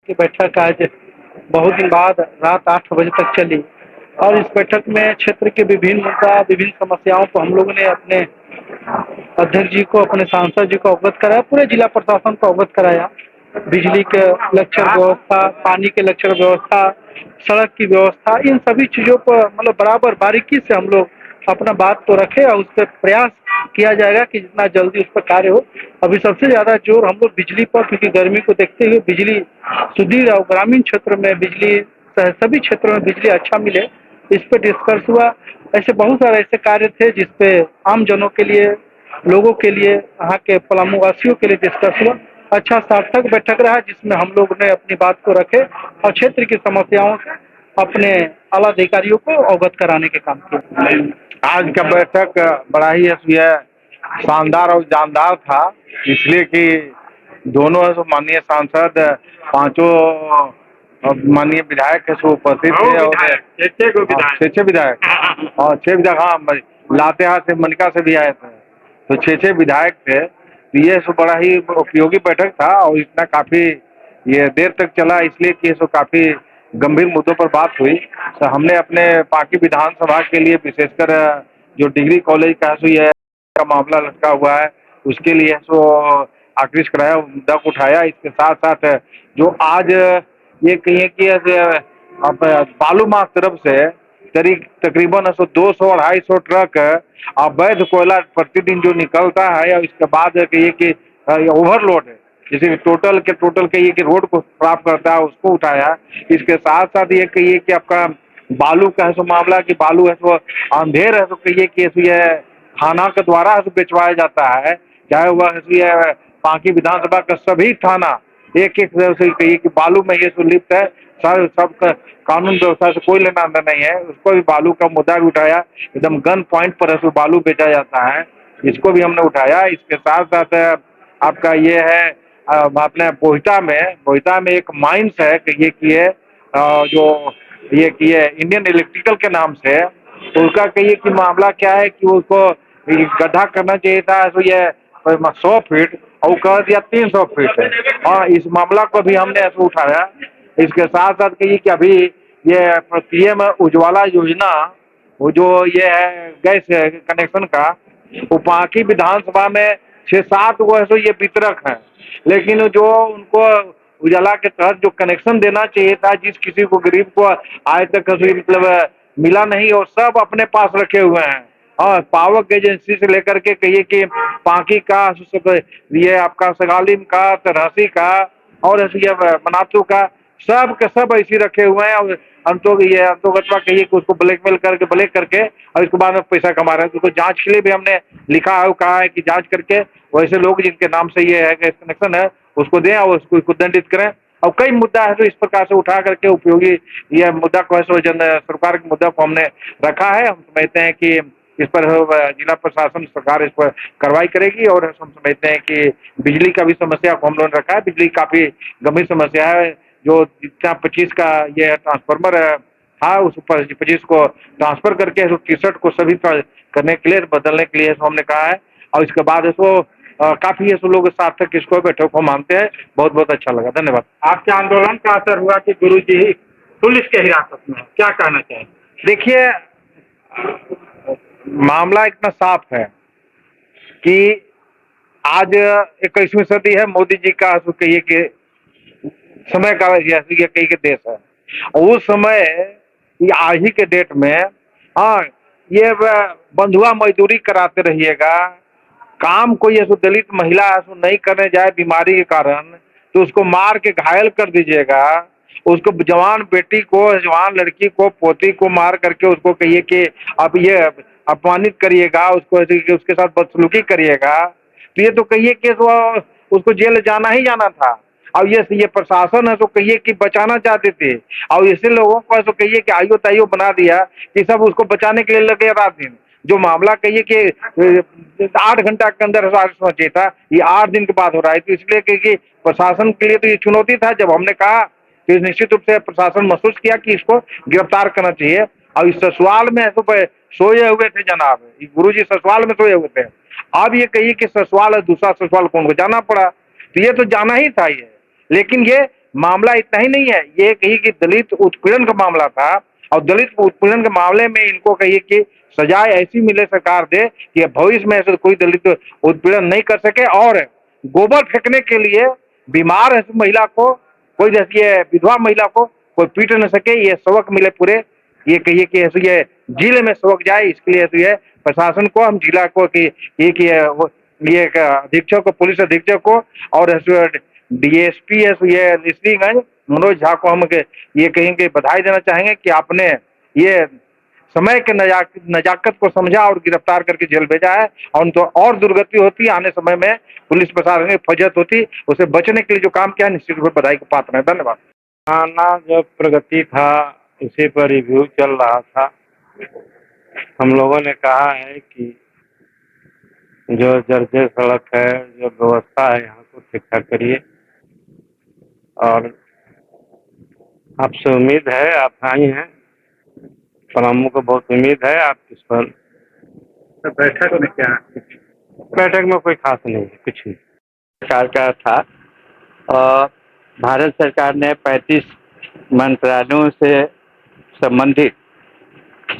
की बैठक आज बहुत दिन बाद रात 8 बजे तक चली और इस बैठक में क्षेत्र के विभिन्न मुद्दा, विभिन्न समस्याओं को हम लोगों ने अपने अध्यक्ष जी को, अपने सांसद जी को अवगत कराया, पूरे जिला प्रशासन को अवगत कराया। बिजली के लक्षण व्यवस्था, पानी के लक्षण व्यवस्था, सड़क की व्यवस्था, इन सभी चीज़ों पर मतलब बराबर बारीकी से हम लोग अपना बात तो रखें और उस पर प्रयास किया जाएगा कि जितना जल्दी उस पर कार्य हो। अभी सबसे ज़्यादा जोर हम लोग बिजली पर, क्योंकि गर्मी को देखते हुए बिजली सुदूर और ग्रामीण क्षेत्र में बिजली, सभी क्षेत्रों में बिजली अच्छा मिले, इस पर डिस्कस हुआ। ऐसे बहुत सारे ऐसे कार्य थे जिसपे आम जनों के लिए, लोगों के लिए, यहाँ के पलामू वासियों के लिए डिस्कस हुआ। अच्छा सार्थक बैठक रहा जिसमें हम लोग ने अपनी बात को रखे और क्षेत्र की समस्याओं से अपने आला अधिकारियों को अवगत कराने के काम किया। आज का बैठक बड़ा ही शानदार और जानदार था, इसलिए कि दोनों माननीय सांसद, पांचों माननीय विधायक सो उपस्थित थे और 6 विधायक और 6 विधायक, हाँ, लातेहार से, मनिका से भी आए थे, तो 6 विधायक थे। तो ये सो बड़ा ही उपयोगी बैठक था और इतना काफी ये देर तक चला, इसलिए कि सो काफी गंभीर मुद्दों पर बात हुई। तो हमने अपने पार्टी विधानसभा के लिए विशेषकर जो डिग्री कॉलेज का सो ये का मामला लटका हुआ है, उसके लिए सो आकृष्ट कराया, मुद्दा को उठाया। इसके साथ साथ जो आज ये कहिए कि अब बालू माफ तरफ से तकरीबन 200-250 ट्रक अवैध कोयला प्रतिदिन जो निकलता है, और इसके बाद कहिए कि ओवरलोड है, जैसे टोटल कहिए कि रोड को खराब करता है, उसको उठाया। इसके साथ साथ ये कहिए कि आपका बालू का है सो मामला, कि बालू है सो अंधेर है, तो कहिए कि ये थाना के द्वारा बेचवाया जाता है, चाहे वह ये बाकी विधानसभा का सभी थाना एक एक से कहिए कि बालू में ये सो लिप्त है। सर, सब कानून व्यवस्था से कोई लेना देना नहीं है। उसको भी बालू का मुद्दा भी उठाया, एकदम गन पॉइंट पर है बालू बेचा जाता है, इसको भी हमने उठाया। इसके साथ साथ आपका ये है अपने बोहिता में एक माइंस है कि ये कि है जो ये कि है इंडियन इलेक्ट्रिकल के नाम से, तो उसका कहिए कि मामला क्या है कि उसको गड्ढा करना चाहिए था, तो ये 100 फीट और वो कह दिया 300 फीट है। हाँ, इस मामला को भी हमने ऐसे उठाया। इसके साथ साथ कहिए कि अभी ये पीएम उज्ज्वला योजना, वो जो ये है गैस कनेक्शन का, वो बाकी विधानसभा में 6-7 वो ऐसे ये वितरक हैं, लेकिन जो उनको उजाला के तहत जो कनेक्शन देना चाहिए था, जिस किसी को गरीब को आज तक मतलब मिला नहीं, और सब अपने पास रखे हुए हैं। हाँ, पावर एजेंसी से लेकर के कहिए कि पांकी का, ये आपका सगालिम का, तरहसी का और ये मनातू का, सब के सब ऐसे रखे हुए हैं। और अंतोगतवा कहिए कि उसको ब्लैक करके और इसके बाद में पैसा कमा रहे हैं। उसको जांच के लिए भी हमने लिखा है, कहा है कि जांच करके वैसे लोग जिनके नाम से ये है कनेक्शन है, उसको दें और उसको दंडित करें। और कई मुद्दा है तो इस प्रकार से उठा करके उपयोगी यह मुद्दा को है सरकार के मुद्दा को हमने रखा है। हम समझते हैं कि इस पर जिला प्रशासन, सरकार इस पर कार्रवाई करेगी। और हम समझते हैं कि बिजली का भी समस्या को हम लोगों ने रखा है। बिजली काफी गंभीर समस्या है, जो जितना 25 का ये ट्रांसफार्मर था, उस पर 25 को ट्रांसफर करके 63 को सभी करने के लिए, बदलने के लिए हमने कहा है। और इसके बाद इसको काफी ऐसे लोग सार्थक इसको बैठक को मानते हैं। बहुत बहुत अच्छा लगा, धन्यवाद। आपके आंदोलन का असर हुआ कि गुरुजी पुलिस के हिरासत में है, क्या कहना चाहिए? देखिए, मामला इतना साफ है कि आज 21वीं सदी है, मोदी जी का कहिए कि समय का कहिए कि देश है। उस समय आज ही के डेट में, हाँ, ये बंधुआ मजदूरी कराते रहिएगा, काम कोई ऐसा दलित महिला ऐसा नहीं करने जाए बीमारी के कारण, तो उसको मार के घायल कर दीजिएगा। उसको जवान बेटी को, जवान लड़की को, पोती को मार करके उसको कहिए कि अब ये अपमानित करिएगा, उसको उसके साथ बदसलूकी करिएगा, तो ये तो कहिए कि उसको जेल जाना ही जाना था। और ये प्रशासन है तो कहिए कि बचाना चाहते थे, और ऐसे लोगों को तो कहिए कि आइयो ताइयो बना दिया कि सब उसको बचाने के लिए लगे रात दिन। जो मामला कहिए कि 8 घंटा के अंदर होना चाहिए था, ये 8 दिन के बाद हो रहा है। तो इसलिए कि प्रशासन के लिए तो ये चुनौती था। जब हमने कहा तो निश्चित रूप से प्रशासन महसूस किया कि इसको गिरफ्तार करना चाहिए। और इस ससुराल में तो सोए हुए थे जनाब, गुरुजी ससुराल में सोए हुए थे। अब ये कहिए कि ससुराल है, दूसरा ससुराल कौन को जाना पड़ा, तो ये तो जाना ही था ये। लेकिन ये मामला इतना ही नहीं है, ये कहिए कि दलित उत्पीड़न का मामला था और दलित उत्पीड़न के मामले में इनको कहिए कि सजाए ऐसी मिले सरकार दे कि भविष्य में ऐसे कोई दलित उत्पीड़न नहीं कर सके। और गोबर फेंकने के लिए बीमार है महिला को, कोई जैसी है विधवा महिला को कोई पीट न सके, ये सबक मिले पूरे, ये कहिए कि ऐसे ये जिले में सबक जाए, इसके लिए ऐसे है प्रशासन को, हम जिला को कि ये अधीक्षक को, पुलिस अधीक्षक को और डीएसपी ये ऋषिगंज मनोज झा को हम ये कहेंगे बधाई देना चाहेंगे कि आपने ये समय के नजाकत को समझा और गिरफ्तार करके जेल भेजा है। और तो और दुर्गति होती आने समय में पुलिस प्रशासन की फजत होती, उसे बचने के लिए जो काम किया निश्चित रूप से बधाई के पात्र है। धन्यवाद। थाना जो प्रगति था उसी पर रिव्यू चल रहा था। हम लोगों ने कहा है कि जो जर्जर सड़क है, जो व्यवस्था है यहाँ को ठीक ठाक करिए, और आपसे उम्मीद है, आप आई हैं, पर हमको को बहुत उम्मीद है आप इस पर। तो बैठक में क्या बैठक में कोई खास नहीं है, कुछ नहीं। सरकार का था और भारत सरकार ने 35 मंत्रालयों से संबंधित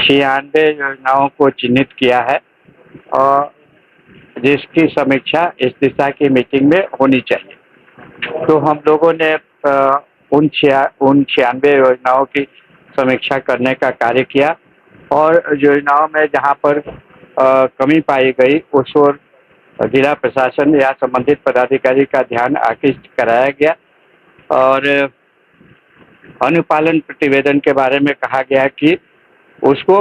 96 योजनाओं को चिन्हित किया है और जिसकी समीक्षा इस दिशा की मीटिंग में होनी चाहिए। तो हम लोगों ने उन 96 योजनाओं की समीक्षा करने का कार्य किया और योजनाओं में जहां पर कमी पाई गई उस ओर जिला प्रशासन या संबंधित पदाधिकारी का ध्यान आकृष्ट कराया गया और अनुपालन प्रतिवेदन के बारे में कहा गया कि उसको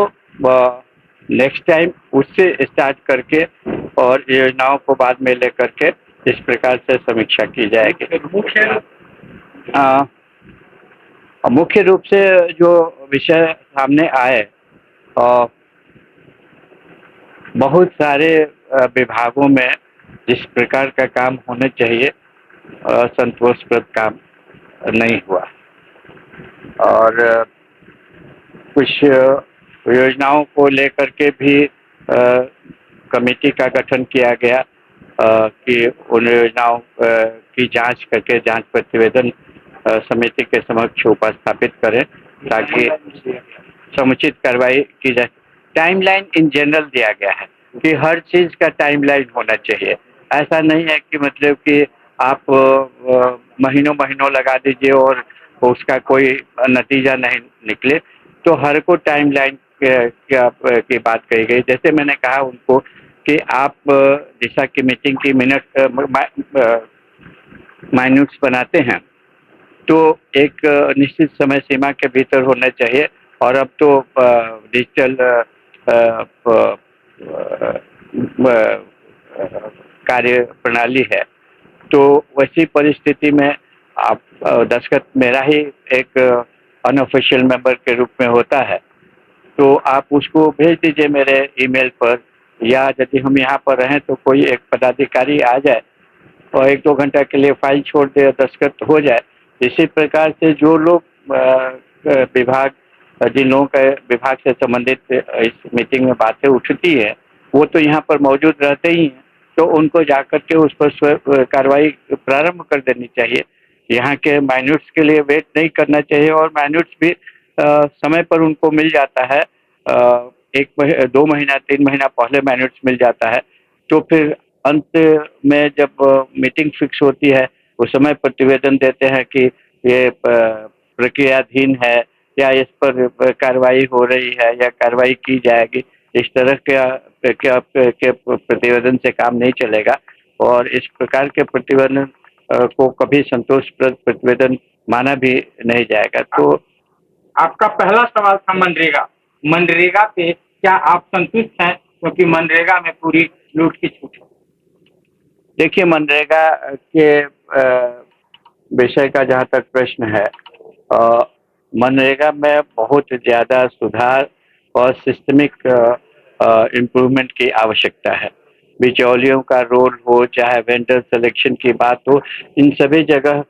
नेक्स्ट टाइम उससे स्टार्ट करके और योजनाओं को बाद में लेकर के इस प्रकार से समीक्षा की जाएगी। मुख्य रूप से जो विषय सामने आए, बहुत सारे विभागों में जिस प्रकार का काम होना चाहिए संतोषप्रद काम नहीं हुआ और कुछ योजनाओं को लेकर के भी कमेटी का गठन किया गया कि उन योजनाओं की जांच करके जांच प्रतिवेदन समिति के समक्ष उपस्थापित करें ताकि समुचित कार्रवाई की जाए। टाइमलाइन इन जनरल दिया गया है कि हर चीज़ का टाइमलाइन होना चाहिए। ऐसा नहीं है कि मतलब कि आप महीनों महीनों लगा दीजिए और उसका कोई नतीजा नहीं निकले। तो हर को टाइमलाइन की बात कही गई। जैसे मैंने कहा उनको कि आप दिशा की मीटिंग की माइन्यूट्स बनाते हैं तो एक निश्चित समय सीमा के भीतर होना चाहिए और अब तो डिजिटल कार्य प्रणाली है, तो वैसी परिस्थिति में आप दस्तखत मेरा ही एक अनऑफिशियल मेंबर के रूप में होता है, तो आप उसको भेज दीजिए मेरे ईमेल पर, या यदि हम यहाँ पर रहें तो कोई एक पदाधिकारी आ जाए और 1-2 घंटा के लिए फाइल छोड़ दे, दस्तखत हो जाए। इसी प्रकार से जो लोग विभाग, जिन लोगों के विभाग से संबंधित इस मीटिंग में बातें उठती है वो तो यहाँ पर मौजूद रहते ही हैं, तो उनको जाकर के उस पर कार्रवाई प्रारंभ कर देनी चाहिए। यहाँ के माइन्यूट्स के लिए वेट नहीं करना चाहिए और माइन्यूट्स भी समय पर उनको मिल जाता है। 2 महीना 3 महीना पहले माइन्यूट्स मिल जाता है, तो फिर अंत में जब मीटिंग फिक्स होती है उस समय प्रतिवेदन देते हैं कि ये प्रक्रियाधीन है या इस पर कार्रवाई हो रही है या कार्रवाई की जाएगी। इस तरह के प्रतिवेदन से काम नहीं चलेगा और इस प्रकार के प्रतिवेदन को कभी संतोषप्रद प्रतिवेदन माना भी नहीं जाएगा। तो आपका पहला सवाल था मनरेगा पे क्या आप संतुष्ट हैं, क्योंकि मनरेगा में पूरी लूट की छूट है। देखिए, मनरेगा के विषय का जहाँ तक प्रश्न है, मनरेगा में बहुत ज़्यादा सुधार और सिस्टमिक इम्प्रूवमेंट की आवश्यकता है। बिचौलियों का रोल हो, चाहे वेंडर सिलेक्शन की बात हो, इन सभी जगह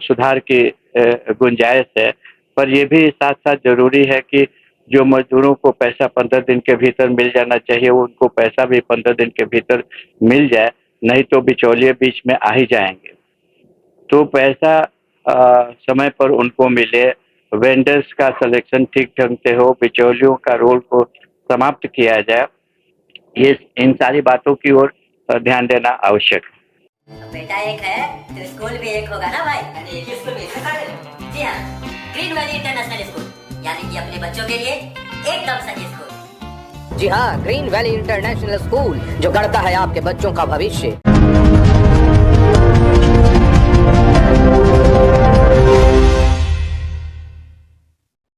सुधार की गुंजाइश है। पर यह भी साथ साथ ज़रूरी है कि जो मजदूरों को पैसा 15 दिन के भीतर मिल जाना चाहिए उनको पैसा भी 15 दिन के भीतर मिल जाए, नहीं तो बिचौलिए बीच में आ ही जाएंगे। तो पैसा समय पर उनको मिले, वेंडर्स का सिलेक्शन ठीक ढंग से हो, बिचौलियों का रोल को समाप्त किया जाए, ये इन सारी बातों की ओर ध्यान देना आवश्यक है। बेटा एक है तो स्कूल भी एक होगा ना भाई। अरे एक ही स्कूल में जी हाँ, ग्रीन वैली इंटरनेशनल स्कूल, यानी कि अपने बच्चों के लिए एकदम सही स्कूल। जी हाँ, ग्रीन वैली इंटरनेशनल स्कूल जो गढ़ता है आपके बच्चों का भविष्य।